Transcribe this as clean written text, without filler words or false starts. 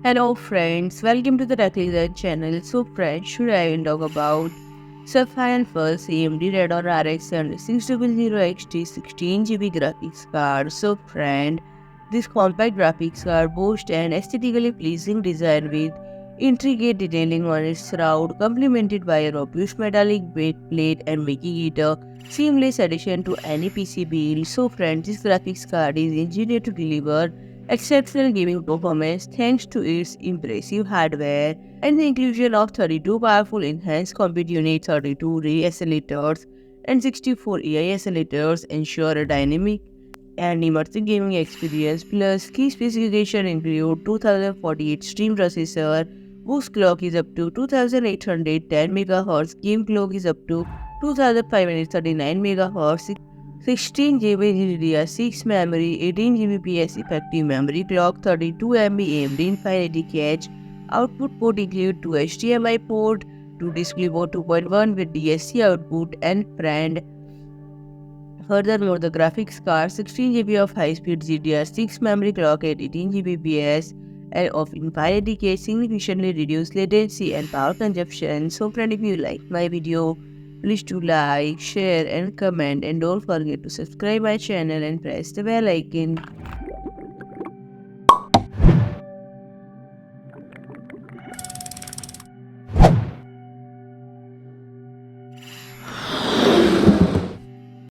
Hello friends, welcome to the Tech channel. So friends, today I will talk about SAPPHIRE First AMD Radeon RX 7600 XT 16GB graphics card. So friend, this compact graphics card boasts an aesthetically pleasing design with intricate detailing on its shroud, complemented by a robust metallic backplate and making it a seamless addition to any PC build. So friends, this graphics card is engineered to deliver exceptional gaming performance thanks to its impressive hardware and the inclusion of 32 powerful enhanced compute units, 32 ray accelerators, and 64 AI accelerators ensure a dynamic and immersive gaming experience. Plus, key specifications include 2048 stream processor, boost clock is up to 2810 MHz, game clock is up to 2539 MHz, 16 GB GDDR6 memory, 18 Gbps effective memory clock, 32 MB AMD Infinity Cache. Output port include two HDMI port, two DisplayPort 2.1 with DSC output, and friend. Furthermore, the graphics card 16 GB of high-speed GDDR6 memory clock at 18 Gbps and of Infinity Cache significantly reduce latency and power consumption. So friend, if you like my video, please do like, share and comment, and don't forget to subscribe my channel and press the bell icon.